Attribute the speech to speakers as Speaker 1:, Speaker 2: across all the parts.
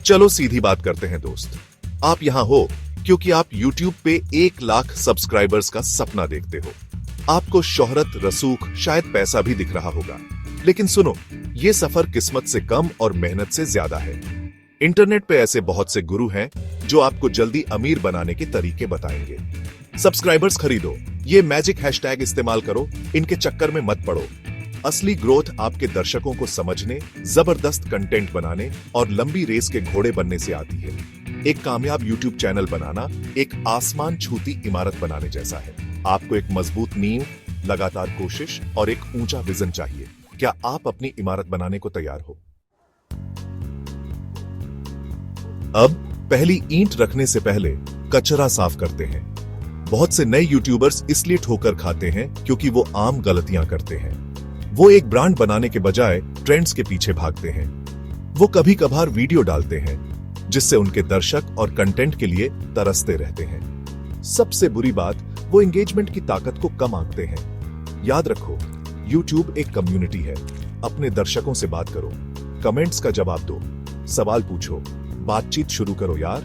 Speaker 1: चलो सीधी बात करते हैं दोस्त। आप यहां हो क्योंकि आप YouTube पे 1 लाख सब्सक्राइबर्स का सपना देखते हो। आपको शोहरत, रसूख, शायद पैसा भी दिख रहा होगा। लेकिन सुनो, ये सफर किस्मत से कम और मेहनत से ज्यादा है। इंटरनेट पे ऐसे बहुत से गुरु हैं जो आपको जल्दी अमीर बनाने के तरीके बताएंगे। सब्सक्राइबर्स खरीदो, ये मैजिक हैशटैग इस्तेमाल करो, इनके चक्कर में मत पड़ो। असली ग्रोथ आपके दर्शकों को समझने, जबरदस्त कंटेंट बनाने और लंबी रेस के घोड़े बनने से आती है। एक कामयाब YouTube चैनल बनाना एक आसमान छूती इमारत बनाने जैसा है। आपको एक मजबूत नींव, लगातार कोशिश और एक ऊंचा विजन चाहिए। क्या आप अपनी इमारत बनाने को तैयार हो? अब पहली ईंट रखने से पहले कचरा साफ करते हैं। बहुत से नए यूट्यूबर्स इसलिए ठोकर खाते हैं क्योंकि वो आम गलतियां करते हैं। वो एक ब्रांड बनाने के बजाय ट्रेंड्स के पीछे भागते हैं। वो कभी कभार वीडियो डालते हैं जिससे उनके दर्शक और कंटेंट के लिए तरसते रहते हैं। सबसे बुरी बात, वो एंगेजमेंट की ताकत को कम आंकते हैं। याद रखो, YouTube एक कम्युनिटी है। अपने दर्शकों से बात करो, कमेंट्स का जवाब दो, सवाल पूछो, बातचीत शुरू करो यार।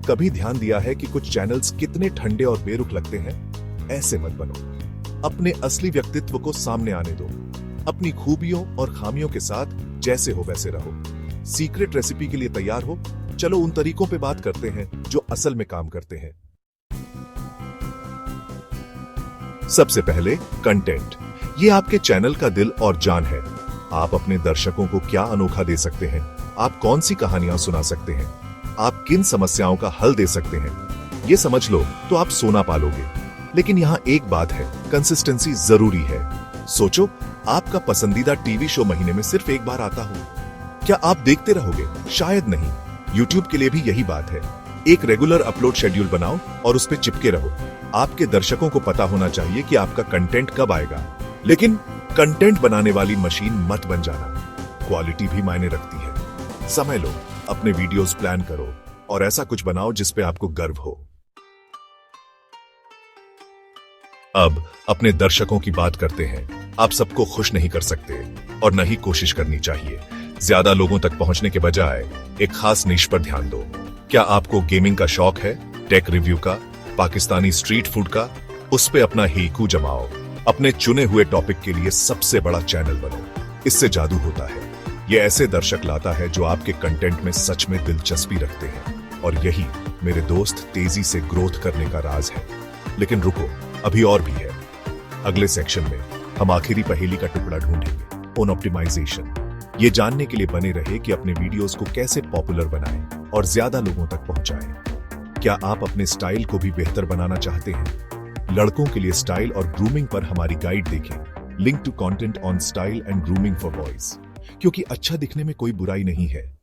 Speaker 1: कभी ध्यान दिया है कि कुछ चैनल्स कितने ठंडे और बेरुख लगते हैं? ऐसे मत बनो। अपने असली व्यक्तित्व को सामने आने दो। अपनी खूबियों और खामियों के साथ जैसे हो वैसे रहो। सीक्रेट रेसिपी के लिए तैयार हो? चलो उन तरीकों पे बात करते हैं जो असल में काम करते हैं। सबसे पहले कंटेंट। ये आपके चैनल का दिल और जान है। आप अपने दर्शकों को क्या अनोखा दे सकते हैं? आप कौन सी कहानियां सुना सकते हैं? आप किन समस्याओं का हल दे सकते हैं? ये समझ लो तो आप सोना पालोगे। लेकिन यहां एक बात है, कंसिस्टेंसी जरूरी है। सोचो, आपका पसंदीदा टीवी शो महीने में सिर्फ एक बार आता हो, क्या आप देखते रहोगे? शायद नहीं। YouTube के लिए भी यही बात है। एक रेगुलर अपलोड शेड्यूल बनाओ और उस पे चिपके रहो। आपके दर्शकों को पता होना चाहिए कि आपका कंटेंट कब आएगा। लेकिन कंटेंट बनाने वाली मशीन मत बन जाना। क्वालिटी भी मायने रखती है। समय लो, अपने वीडियोस प्लान करो और ऐसा कुछ बनाओ जिस पे आपको गर्व हो। अब अपने दर्शकों की बात करते हैं। आप सबको खुश नहीं कर सकते और न ही कोशिश करनी चाहिए। ज्यादा लोगों तक पहुंचने के बजाय एक खास निश पर ध्यान दो। क्या आपको गेमिंग का शौक है, टेक रिव्यू का, पाकिस्तानी स्ट्रीट फूड का? उस पे अपना हीकू जमाओ। अपने चुने हुए टॉपिक के लिए सबसे बड़ा चैनल बनो। इससे जादू होता है। ये ऐसे दर्शक लाता है जो आपके कंटेंट में सच में दिलचस्पी रखते हैं। और यही मेरे दोस्त तेजी से ग्रोथ करने का राज है। लेकिन रुको, अभी और भी है। अगले सेक्शन में हम आखिरी पहेली का टुकड़ा ढूंढेंगे, ऑन ऑप्टिमाइजेशन। ये जानने के लिए बने रहे कि अपने वीडियोस को कैसे पॉपुलर बनाएं और ज्यादा लोगों तक पहुंचाएं। क्या आप अपने स्टाइल को भी बेहतर बनाना चाहते हैं? लड़कों के लिए स्टाइल और ग्रूमिंग पर हमारी गाइड देखें, link to content on style and grooming for boys. क्योंकि अच्छा दिखने में कोई बुराई नहीं है।